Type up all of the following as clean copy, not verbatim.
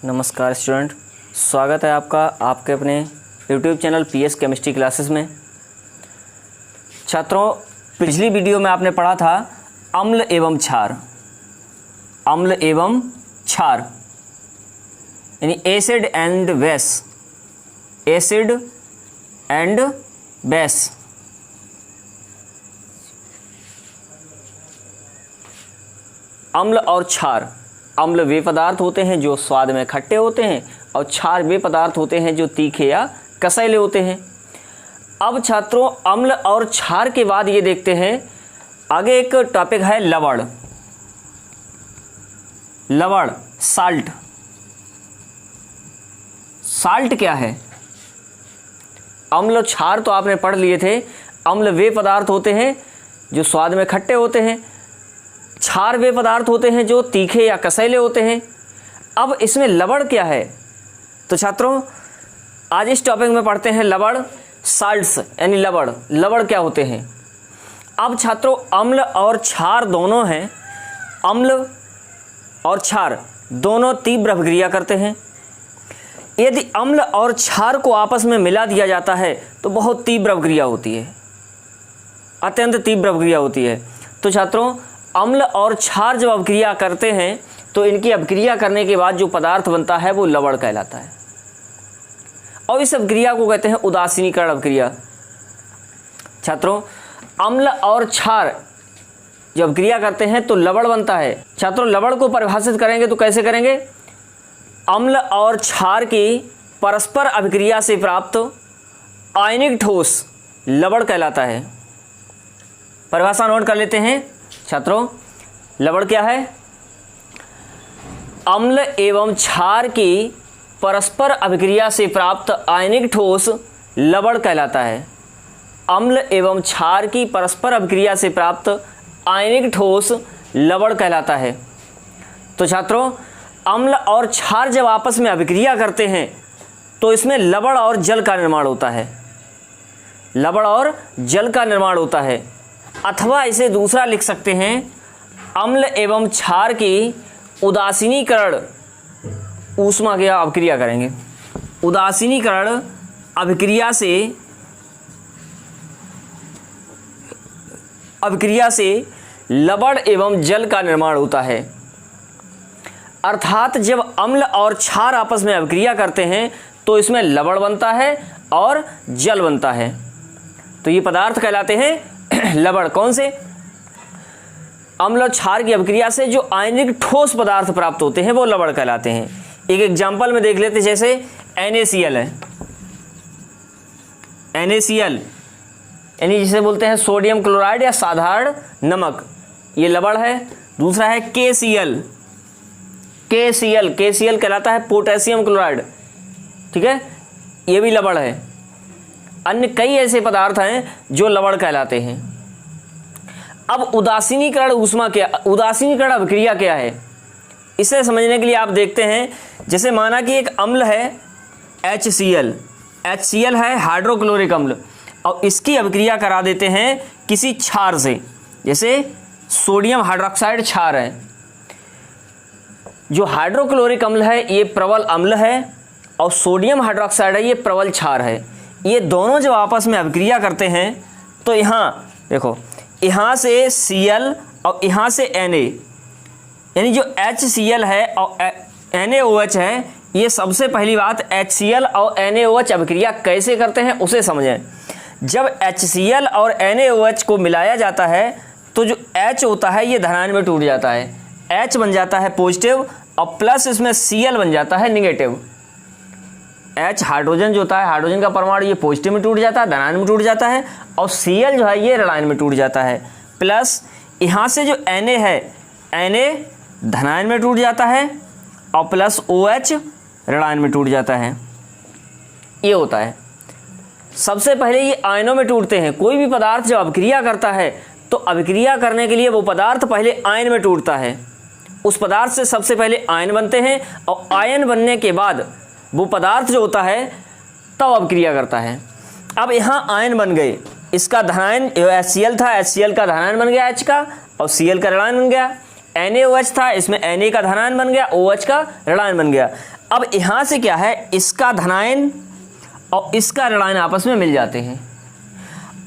नमस्कार स्टूडेंट, स्वागत है आपका आपके अपने YouTube channel PS chemistry classes में। छात्रों, पिछली वीडियो में आपने पढ़ा था अम्ल एवं क्षार, अम्ल एवं क्षार यानी acid and base, acid and base. अम्ल और क्षार, अम्ल वे पदार्थ होते हैं जो स्वाद में खट्टे होते हैं और क्षार वे पदार्थ होते हैं जो तीखे या कसैले होते हैं। अब छात्रों, अम्ल और क्षार के बाद ये देखते हैं आगे एक टॉपिक है लवण। लवण, साल्ट। साल्ट क्या है? अम्ल क्षार तो आपने पढ़ लिए थे। अम्ल वे पदार्थ होते हैं जो स्वाद में खट्टे होते हैं, क्षार वे पदार्थ होते हैं जो तीखे या कसैले होते हैं। अब इसमें लवण क्या है? तो छात्रों, आज इस टॉपिक में पढ़ते हैं लवण, साल्ट्स यानी लवण। लवण क्या होते हैं? अब छात्रों, अम्ल और क्षार दोनों हैं। अम्ल और क्षार दोनों तीव्र अभिक्रिया करते हैं। यदि अम्ल और क्षार को आपस में मिला दिया जाता है तो बहुत तीव्र अभिक्रिया होती है, अत्यंत तीव्र अभिक्रिया होती है। तो छात्रों, अम्ल और क्षार जब अभिक्रिया करते हैं तो इनकी अभिक्रिया करने के बाद जो पदार्थ बनता है वो लवण कहलाता है और इस अभिक्रिया को कहते हैं उदासीनीकरण अभिक्रिया। छात्रों, अम्ल और क्षार जब अभिक्रिया करते हैं तो लवण बनता है। छात्रों, लवण को परिभाषित करेंगे तो कैसे करेंगे? अम्ल और क्षार की परस्पर अभिक्रिया से प्राप्त आयनिक ठोस लवण कहलाता है। परिभाषा नोट कर लेते हैं छात्रों। लवण क्या है? अम्ल एवं क्षार की परस्पर अभिक्रिया से प्राप्त आयनिक ठोस लवण कहलाता है। अम्ल एवं क्षार की परस्पर अभिक्रिया से प्राप्त आयनिक ठोस लवण कहलाता है। तो छात्रों, अम्ल और क्षार जब आपस में अभिक्रिया करते हैं तो इसमें लवण और जल का निर्माण होता है। लवण और जल का निर्माण होता है, अथवा इसे दूसरा लिख सकते हैं, अम्ल एवं क्षार की उदासीनीकरण ऊष्मा की अभिक्रिया करेंगे। उदासीनीकरण अभिक्रिया से लवण एवं जल का निर्माण होता है। अर्थात जब अम्ल और क्षार आपस में अभिक्रिया करते हैं तो इसमें लवण बनता है और जल बनता है। तो ये पदार्थ कहलाते हैं लवण। कौन से? अम्ल और क्षार की अभिक्रिया से जो आयनिक ठोस पदार्थ प्राप्त होते हैं वो लवण कहलाते हैं। एक एग्जांपल में देख लेते, जैसे NaCl है। NaCl यानी जिसे बोलते हैं सोडियम क्लोराइड या साधारण नमक, ये लवण है। दूसरा है KCl। KCl कहलाता है पोटेशियम क्लोराइड, ठीक है, ये भी लवण है। अन्य कई ऐसे पदार्थ हैं जो लवण कहलाते हैं। अब उदासीनीकरण ऊष्मा क्या, उदासीनीकरण अभिक्रिया क्या है, इसे समझने के लिए आप देखते हैं, जैसे माना कि एक अम्ल है HCl है हाइड्रोक्लोरिक अम्ल, और इसकी अभिक्रिया करा देते हैं किसी क्षार से, जैसे सोडियम हाइड्रोक्साइड क्षार है। जो हाइड्रोक्लोरिक अम्ल है ये प्रबल अम्ल है और सोडियम हाइड्रोक्साइड है ये प्रबल क्षार है। ये दोनों जब आपस में अभिक्रिया करते हैं तो यहाँ देखो, यहाँ से Cl और यहाँ से Na, यानी जो HCl है और NaOH है, ये सबसे पहली बात HCl और NaOH अभिक्रिया कैसे करते हैं उसे समझें। जब HCl और NaOH को मिलाया जाता है तो जो H होता है ये धनायन में टूट जाता है, H बन जाता है पॉजिटिव और प्लस इसमें Cl बन जाता है निगेटिव। H हाइड्रोजन जो होता है, हाइड्रोजन का परमाणु, ये पॉजिटिव में टूट जाता है, धनायन में टूट जाता है, और Cl जो है ये ऋणायन में टूट जाता है। प्लस यहाँ से जो Na है, Na धनायन में टूट जाता है और प्लस OH ऋणायन में टूट जाता है। ये होता है। सबसे पहले ये आयनों में टूटते हैं। कोई भी पदार्थ जब अभिक्रिया करता है तो अभिक्रिया करने के लिए वो पदार्थ पहले आयन में टूटता है। उस पदार्थ से सबसे पहले आयन बनते हैं और आयन बनने के बाद वो पदार्थ जो होता है तब अभिक्रिया करता है। अब यहाँ आयन बन गए, इसका धनायन HCl था, HCl का धनायन बन गया H का और Cl का ऋणायन बन गया। NaOH था, इसमें Na का धनायन बन गया, OH का ऋणायन बन गया। अब यहाँ से क्या है, इसका धनायन और इसका ऋणायन आपस में मिल जाते हैं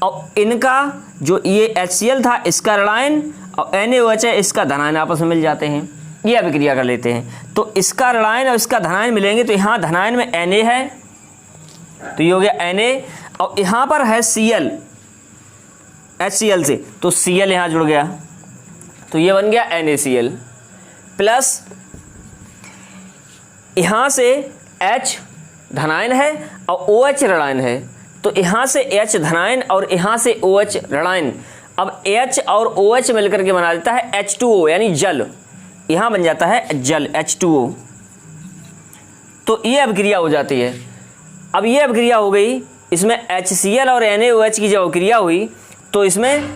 और इनका जो ये HCl था इसका ऋणायन और NaOH है इसका धनायन आपस में मिल जाते हैं। ये अभिक्रिया कर लेते हैं तो इसका ऋणायन और इसका धनायन मिलेंगे तो यहाँ धनायन में Na है तो ये हो गया Na और यहाँ पर है Cl HCl से तो Cl यहाँ जुड़ गया तो ये बन गया NaCl प्लस यहाँ से H धनायन है और OH ऋणायन है तो यहाँ से H धनायन और यहाँ से OH ऋणायन। अब H और OH मिलकर के बना देता है H2O यानी जल, यहाँ बन जाता है जल H2O। तो ये अभिक्रिया हो जाती है। अब ये अभिक्रिया हो गई, इसमें HCl और NaOH की जब अभिक्रिया हुई तो इसमें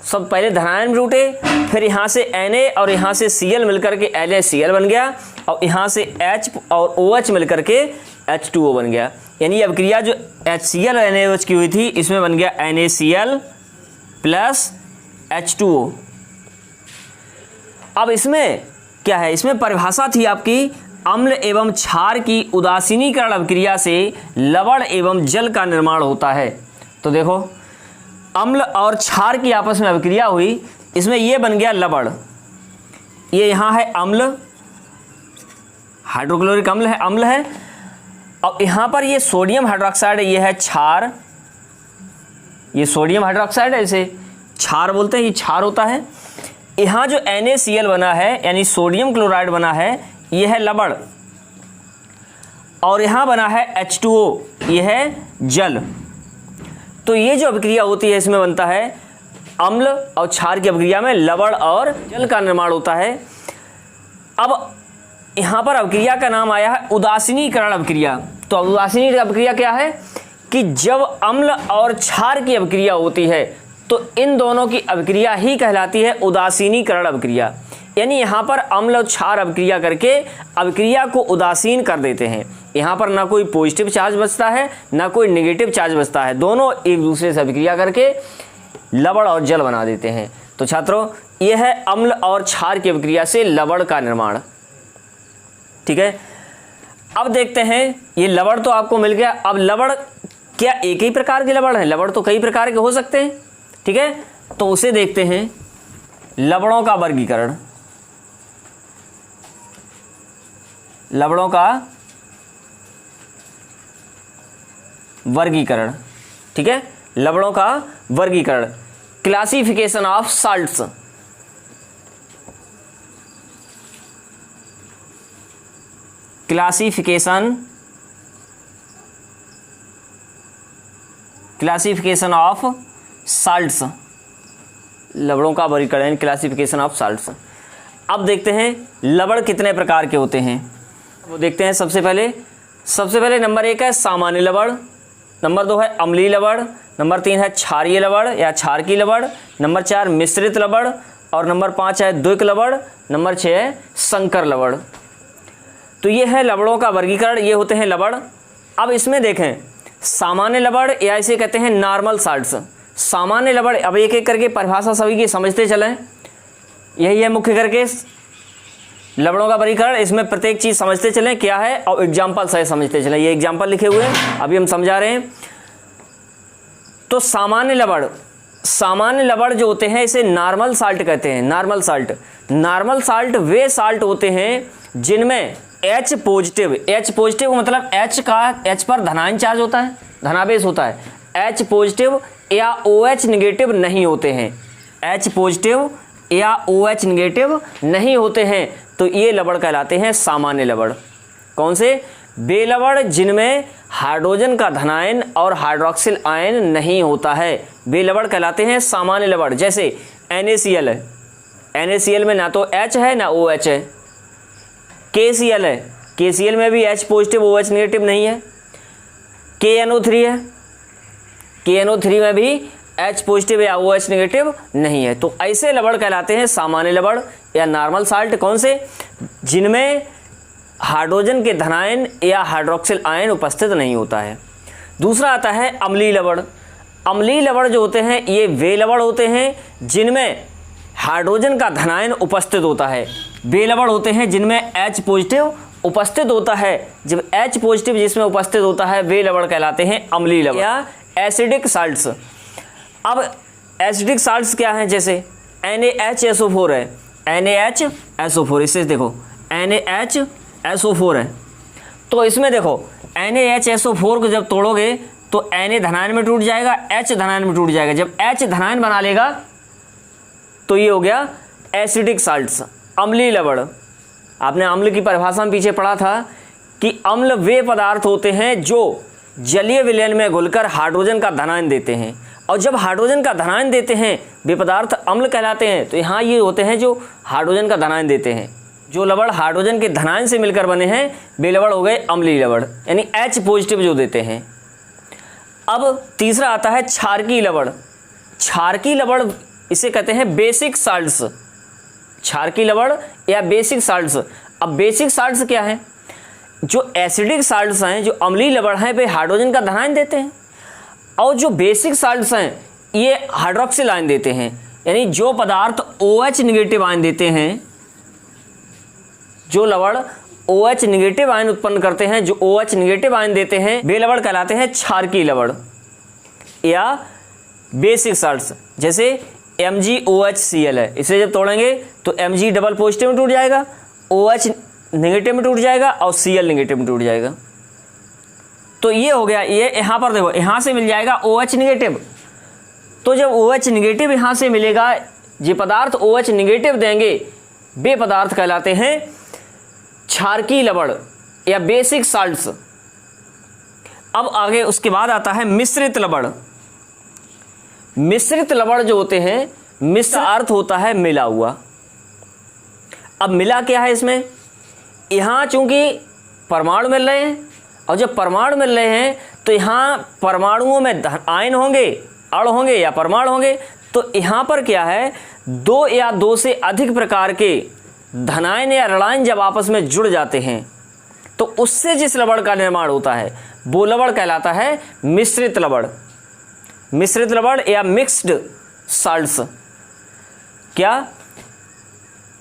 सब पहले धनायन जुटे, फिर यहाँ से Na और यहाँ से Cl मिलकर के NaCl बन गया और यहाँ से H और OH मिलकर के H2O बन गया। यानी अभिक्रिया जो HCl और NaOH की हुई थी इसमें बन गया NaCl प्लस H2O। अब इसमें क्या है, इसमें परिभाषा थी आपकी अम्ल एवं क्षार की उदासीनीकरण अभिक्रिया से लवण एवं जल का निर्माण होता है। तो देखो अम्ल और क्षार की आपस में अभिक्रिया हुई, इसमें ये बन गया लवण, ये यहाँ है अम्ल, हाइड्रोक्लोरिक अम्ल है, अम्ल है और यहाँ पर ये सोडियम हाइड्रोक्साइड है, ये है क्षार, ये सोडियम हाइड्रोक्साइड है, इसे क्षार बोलते हैं, ये क्षार होता है। यहाँ जो NaCl बना है यानी सोडियम क्लोराइड बना है ये है लवण और यहाँ बना है H2O ये है जल। तो ये जो अभिक्रिया होती है इसमें बनता है अम्ल और क्षार की अभिक्रिया में लवण और जल का निर्माण होता है। अब यहाँ पर अभिक्रिया का नाम आया है उदासीनीकरण अभिक्रिया। तो उदासीनी अभिक्रिया क्या है कि जब अम्ल और क्षार की अभिक्रिया होती है तो इन दोनों की अभिक्रिया ही कहलाती है उदासीनीकरण अभिक्रिया। यानी यहाँ पर अम्ल और क्षार अभिक्रिया करके अभिक्रिया को उदासीन कर देते हैं। यहाँ पर ना कोई पॉजिटिव चार्ज बचता है ना कोई नेगेटिव चार्ज बचता है, दोनों एक दूसरे से अभिक्रिया करके लवण और जल बना देते हैं। तो छात्रों यह है अम्ल और क्षार की अभिक्रिया से लवण का निर्माण। ठीक है, अब देखते हैं ये लवण तो आपको मिल गया। अब लवण क्या एक ही प्रकार के लवण है? लवण तो कई प्रकार के हो सकते हैं। ठीक है, तो उसे देखते हैं लवणों का वर्गीकरण। लवणों का वर्गीकरण, ठीक है, लवणों का वर्गीकरण, classification of salts. Classification of salts, लवणों का वर्गीकरण, क्लासिफिकेशन ऑफ साल्ट्स। अब देखते हैं लवण कितने प्रकार के होते हैं, वो देखते हैं। सबसे पहले नंबर 1 है सामान्य लवण, नंबर 2 है अम्लीय लवण, नंबर 3 है क्षारीय लवण या क्षार की लवण, नंबर 4 मिश्रित लवण और नंबर 5 है द्विक लवण, नंबर 6 है संकर लवण। तो ये है लवणों का वर्गीकरण, ये होते हैं लवण। अब इसमें देखें सामान्य लवण या इसे कहते हैं नॉर्मल साल्ट्स। सामान्य लवण, अब एक एक करके परिभाषा सभी की समझते चलें, यही है मुख्य करके लवणों का वर्गीकरण। इसमें प्रत्येक चीज़ समझते चलें क्या है और एग्जाम्पल सही समझते चलें। ये एग्जाम्पल लिखे हुए हैं, अभी हम समझा रहे हैं। तो सामान्य लवण जो होते हैं इसे नॉर्मल साल्ट कहते हैं। नॉर्मल साल्ट वे साल्ट होते हैं जिनमें H पॉजिटिव मतलब H पर धनायन चार्ज होता है, धनावेश होता है, H पॉजिटिव या OH नेगेटिव नहीं होते हैं, H पॉजिटिव या OH नेगेटिव नहीं होते हैं, तो ये लवण कहलाते हैं सामान्य लवण। कौन से? वे लवण जिनमें हाइड्रोजन का धनायन और हाइड्रोक्सिल आयन नहीं होता है, वे लवण कहलाते हैं सामान्य लवण। जैसे NaCl है, NaCl में ना तो H है ना OH है। KCl है, KCl में भी H पॉजिटिव OH नेगेटिव नहीं है। KNO3 है, KNO3 में भी H पॉजिटिव या OH नेगेटिव नहीं है। तो ऐसे लवण कहलाते हैं सामान्य लवण या नॉर्मल साल्ट। कौन से? जिनमें हाइड्रोजन के धनायन या हाइड्रोक्सिल आयन उपस्थित नहीं होता है। दूसरा आता है अम्लीय लवण। अम्लीय लवण जो होते हैं ये वे लवण होते हैं जिनमें हाइड्रोजन का धनायन उपस्थित होता है। वे लवण होते हैं जिनमें H पॉजिटिव उपस्थित होता है। जब H पॉजिटिव जिसमें उपस्थित होता है वे लवण कहलाते हैं अम्लीय लवण या एसिडिक साल्ट्स। अब एसिडिक साल्ट्स क्या हैं? जैसे NaHSO4 है, NaHSO4, इससे देखो NaHSO4 है, तो इसमें देखो NaHSO4 को जब तोड़ोगे तो Na धनायन में टूट जाएगा, H धनायन में टूट जाएगा। जब H धनायन बना लेगा तो ये हो गया एसिडिक साल्ट्स, अम्लीय लवण। आपने अम्ल की परिभाषा में पीछे पढ़ा था कि अम्ल वे पदार्थ होते हैं जो जलीय विलयन में घुलकर हाइड्रोजन का धनायन देते हैं, और जब हाइड्रोजन का धनायन देते हैं वे पदार्थ अम्ल कहलाते हैं। तो यहाँ ये होते हैं जो हाइड्रोजन का धनायन देते हैं। जो लवण हाइड्रोजन के धनायन से मिलकर बने हैं वे लवण हो गए अम्लीय लवण, यानी H पॉजिटिव जो देते हैं। अब तीसरा आता है क्षारकीय लवण। क्षारकीय लवण इसे कहते हैं बेसिक साल्ट्स, क्षारकीय लवण या बेसिक साल्ट्स। अब बेसिक साल्ट्स क्या है? जो एसिडिक साल्ट्स हैं, जो अम्लीय लवण हैं, वे हाइड्रोजन का धनायन देते हैं, और जो बेसिक साल्ट्स हैं ये हाइड्रोक्सिल आयन देते हैं। यानी जो पदार्थ OH निगेटिव आयन देते हैं, जो लवण OH निगेटिव आयन उत्पन्न करते हैं, जो OH निगेटिव आयन देते हैं, वे लवण कहलाते हैं क्षारकीय लवण या बेसिक साल्ट्स। जैसे MgOHCl है, इसे जब तोड़ेंगे तो Mg डबल पॉजिटिव में टूट जाएगा, OH नेगेटिव में टूट जाएगा और Cl नेगेटिव में टूट जाएगा। तो ये हो गया। ये यहाँ पर देखो, यहाँ से मिल जाएगा OH निगेटिव। तो जब OH निगेटिव यहाँ से मिलेगा, ये पदार्थ OH निगेटिव देंगे, वे पदार्थ कहलाते हैं क्षारकीय लवण या बेसिक साल्ट्स। अब आगे उसके बाद आता है मिश्रित लवण। मिश्रित लवण जो होते हैं, मिश्र अर्थ होता है मिला हुआ। अब मिला क्या है इसमें? यहाँ चूंकि परमाणु मिल रहे हैं, और जब परमाणु मिल रहे हैं तो यहाँ परमाणुओं में आयन होंगे, अणु होंगे या परमाणु होंगे। तो यहाँ पर क्या है, दो या दो से अधिक प्रकार के धनायन या ऋणायन जब आपस में जुड़ जाते हैं तो उससे जिस लवण का निर्माण होता है वो लवण कहलाता है मिश्रित लवण। मिश्रित लवण या मिक्स्ड साल्ट्स। क्या?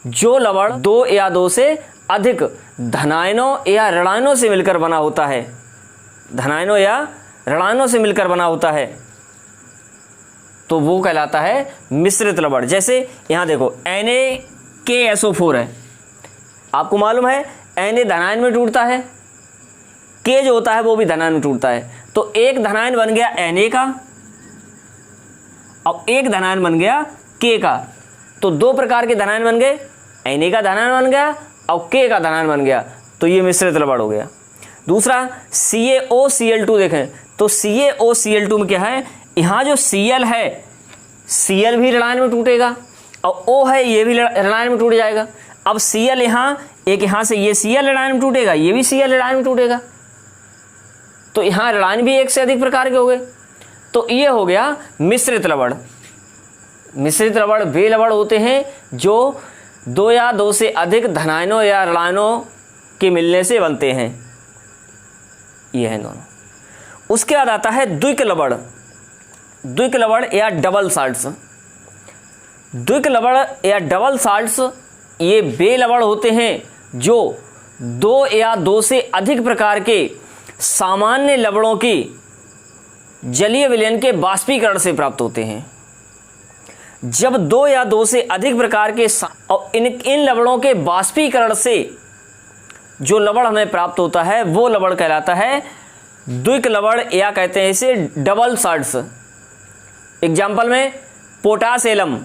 जो लवण दो या दो से अधिक धनायनों या ऋणायनों से मिलकर बना होता है, धनायनों या ऋणायनों से मिलकर बना होता है, तो वो कहलाता है मिश्रित लवण। जैसे यहाँ देखो NaKSO4 है, आपको मालूम है Na धनायन में टूटता है, K जो होता है वो भी धनायन में टूटता है। तो एक धनायन बन गया Na का और एक धनायन बन गया K का। तो दो प्रकार के धनायन बन गए, Na का धनायन बन गया और K का धनायन बन गया, तो ये मिश्रित लवण हो गया। दूसरा CaOCl2 देखें तो CaOCl2 में क्या है, यहाँ जो Cl है, Cl भी ऋणायन में टूटेगा और O है ये भी ऋणायन में टूट जाएगा। अब Cl यहाँ, एक यहाँ से ये Cl ऋणायन में टूटेगा, ये भी Cl ऋणायन में टूटेगा, तो यहाँ ऋणायन भी एक से अधिक प्रकार के हो गए। तो ये हो गया मिश्रित लवण। मिश्रित लवण वे लवण होते हैं जो दो या दो से अधिक धनायनों या ऋणायनों के मिलने से बनते हैं। ये हैं दोनों। उसके बाद आता है द्विक लवण। द्विक लवण या डबल साल्ट्स। द्विक लवण या डबल साल्ट्स ये वे लवण होते हैं जो दो या दो से अधिक प्रकार के सामान्य लवणों की जलीय विलयन के बाष्पीकरण से प्राप्त होते हैं। जब दो या दो से अधिक प्रकार के और इन लवणों के बाष्पीकरण से जो लवण हमें प्राप्त होता है वो लवण कहलाता है द्विक लवण या कहते हैं इसे डबल साल्ट्स। एग्जाम्पल में पोटासेलम,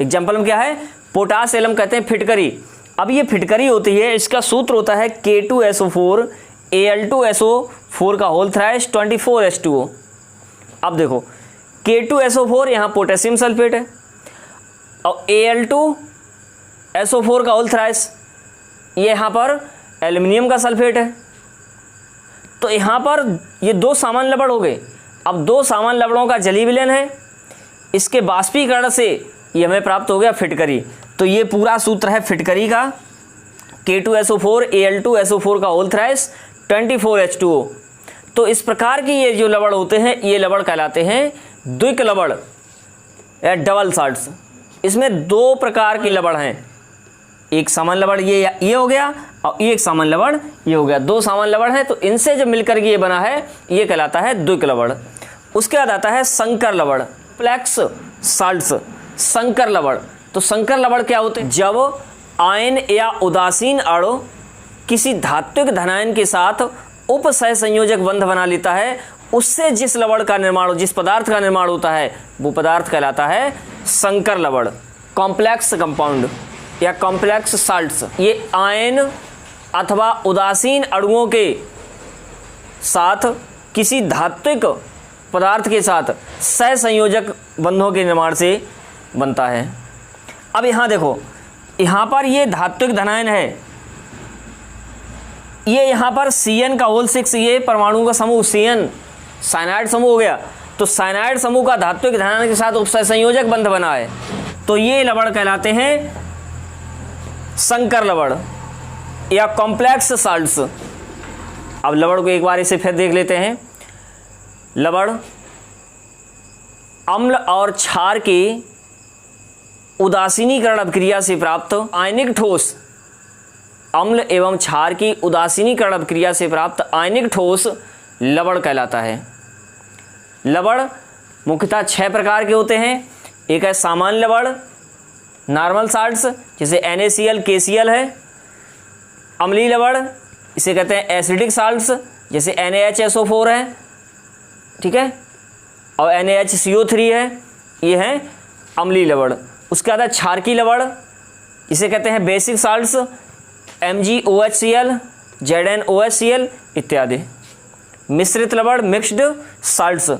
एग्जाम्पल में क्या है, पोटासेलम कहते हैं फिटकरी। अब ये फिटकरी होती है, इसका सूत्र होता है K2SO4 Al2SO4 का होल थ्राइस 24H2O। अब देखो K2SO4 यहाँ पोटेशियम सल्फेट है और Al2SO4 का होल थ्राइस ये यहाँ पर एल्युमिनियम का सल्फेट है। तो यहाँ पर ये दो सामान्य लवण हो गए। अब दो सामान्य लवणों का जलीय विलयन है, इसके बाष्पीकरण से ये हमें प्राप्त हो गया फिटकरी। तो ये पूरा सूत्र है फिटकरी का, K2SO4 Al2SO4 का होल थ्राइस 24H2O। तो इस प्रकार की ये जो लवण होते हैं ये लवण कहलाते हैं द्विक लवण या डबल साल्ट्स। इसमें दो प्रकार की लवण हैं, एक सामान्य लवण ये हो गया और एक सामान्य लवण ये हो गया। दो सामान्य लवण है तो इनसे जब मिलकर ये बना है ये कहलाता है द्विक लवण। उसके बाद आता है संकर लवण, कॉम्प्लेक्स साल्ट्स, संकर लवण। तो संकर लवण क्या होते हैं? जब आयन या उदासीन अणु किसी धात्विक धनायन के साथ उपसहसंयोजक बंध बना लेता है, उससे जिस लवण का निर्माण, जिस पदार्थ का निर्माण होता है वो पदार्थ कहलाता है संकर लवण, कॉम्प्लेक्स कंपाउंड या कॉम्प्लेक्स साल्ट्स। ये आयन अथवा उदासीन अणुओं के साथ किसी धात्विक पदार्थ के साथ सहसंयोजक बंधों के निर्माण से बनता है। अब यहाँ देखो, यहाँ पर ये धात्विक धनायन है, ये यहाँ पर Cn का होल 6, ये परमाणु का समूह Cn साइनाइड समूह हो गया। तो साइनाइड समूह का धात्विक धनायन के साथ उपसहसंयोजक बंध बना है, तो ये लवण कहलाते हैं संकर लवण या कॉम्प्लेक्स साल्ट्स। अब लवण को एक बार इसे फिर देख लेते हैं। लवण अम्ल और क्षार के उदासीनीकरण अभिक्रिया से प्राप्त आयनिक ठोस, अम्ल एवं क्षार की उदासीनीकरण अभिक्रिया से प्राप्त आयनिक ठोस लवण कहलाता है। लवण मुख्यतः 6 प्रकार के होते हैं। एक है सामान्य लवण, नॉर्मल साल्ट्स, जैसे NaCl KCl है। अम्लीय लवण इसे कहते हैं एसिडिक साल्ट्स, जैसे NaHSO4 है, ठीक है, और NaHCO3 है, ये है अम्लीय लवण। उसके बाद क्षारकीय लवण, इसे कहते हैं बेसिक साल्ट्स, MgOHCl, ZnOHCl इत्यादि। मिश्रित लवण मिक्स्ड साल्ट्स,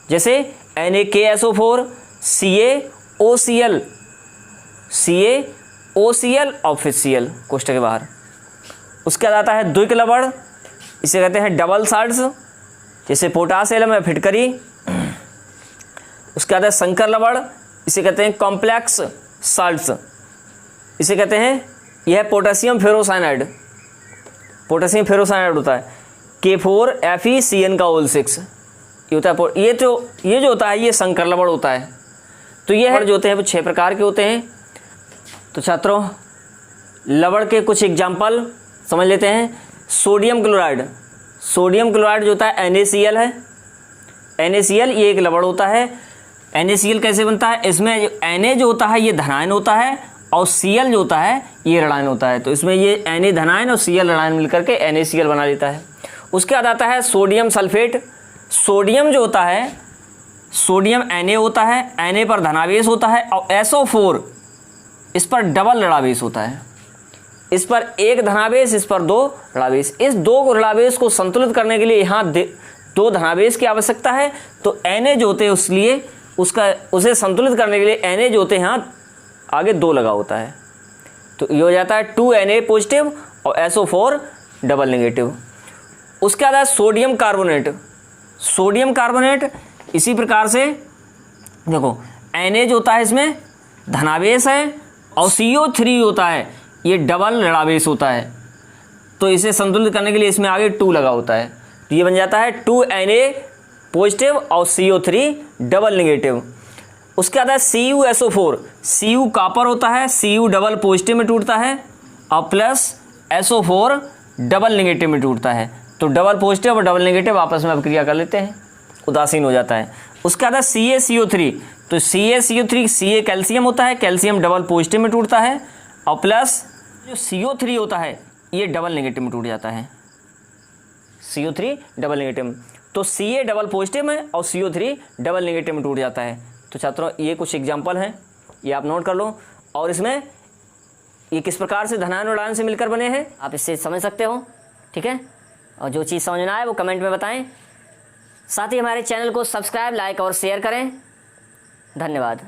जैसे NaKSO4, CaOCl, CaOCl और फिर Cl कोष्ठक के बाहर। उसके बाद आता है द्विक लवण, इसे कहते हैं डबल साल्ट्स, जैसे पोटास एलम या फिटकरी। उसके बाद है संकर लवण, इसे कहते हैं कॉम्प्लेक्स साल्ट्स, इसे कहते हैं, यह पोटेशियम फेरोसाइनाइड, पोटेशियम फेरोसाइनाइड होता है, K4FeCN का होल 6 ये होता है। ये जो होता है ये संकर लवण होता है। तो ये है जो होते हैं वो 6 प्रकार के होते हैं। तो छात्रों लवण के कुछ एग्जाम्पल समझ लेते हैं। सोडियम क्लोराइड, सोडियम क्लोराइड जो होता है NaCl है। NaCl ये एक लवण होता है। NaCl कैसे बनता है? इसमें जो Na जो होता है ये धनायन होता है और Cl जो होता है ये ऋणायन होता है। तो इसमें ये Na धनायन और Cl ऋणायन मिलकर के NaCl बना लेता है। उसके बाद आता है सोडियम सल्फेट। सोडियम जो होता है, सोडियम Na होता है, Na पर धनावेश होता है और SO4 इस पर डबल ऋणावेश होता है। इस पर एक धनावेश, इस पर 2 ऋणावेश। इस 2 ऋणावेश को संतुलित करने के लिए यहाँ 2 धनावेश की आवश्यकता है। तो Na जो होते हैं उसलिए उसे संतुलित करने के लिए Na जो होते हैं यहाँ आगे 2 लगा होता है। तो ये हो जाता है 2Na पॉजिटिव और SO4 डबल नेगेटिव। उसके बाद है सोडियम कार्बोनेट। सोडियम कार्बोनेट इसी प्रकार से देखो, Na जो होता है इसमें धनावेश है और CO3 होता है ये डबल ऋणावेश होता है। तो इसे संतुलित करने के लिए इसमें आगे 2 लगा होता है। तो ये बन जाता है 2Na पॉजिटिव और CO3 डबल नेगेटिव। उसके बाद है CuSO4। Cu कॉपर होता है, Cu डबल पॉजिटिव में टूटता है और प्लस SO4 डबल नेगेटिव में टूटता है। तो डबल पॉजिटिव और डबल नेगेटिव आपस में अभिक्रिया कर लेते हैं, उदासीन हो जाता है। उसके बाद है CaCO3। तो CaCO3 Ca कैल्शियम होता है, कैल्शियम डबल पॉजिटिव में टूटता है और प्लस जो CO3 होता है ये डबल नेगेटिव में टूट जाता है। CO3 डबल नेगेटिव, तो Ca डबल पॉजिटिव में और CO3 डबल नेगेटिव में टूट जाता है। तो छात्रों ये कुछ एग्जाम्पल हैं, ये आप नोट कर लो। और इसमें ये किस प्रकार से धनायन और ऋणायन से मिलकर बने हैं आप इससे समझ सकते हो, ठीक है। और जो चीज़ समझ में आए वो कमेंट में बताएं। साथ ही हमारे चैनल को सब्सक्राइब, लाइक और शेयर करें। धन्यवाद।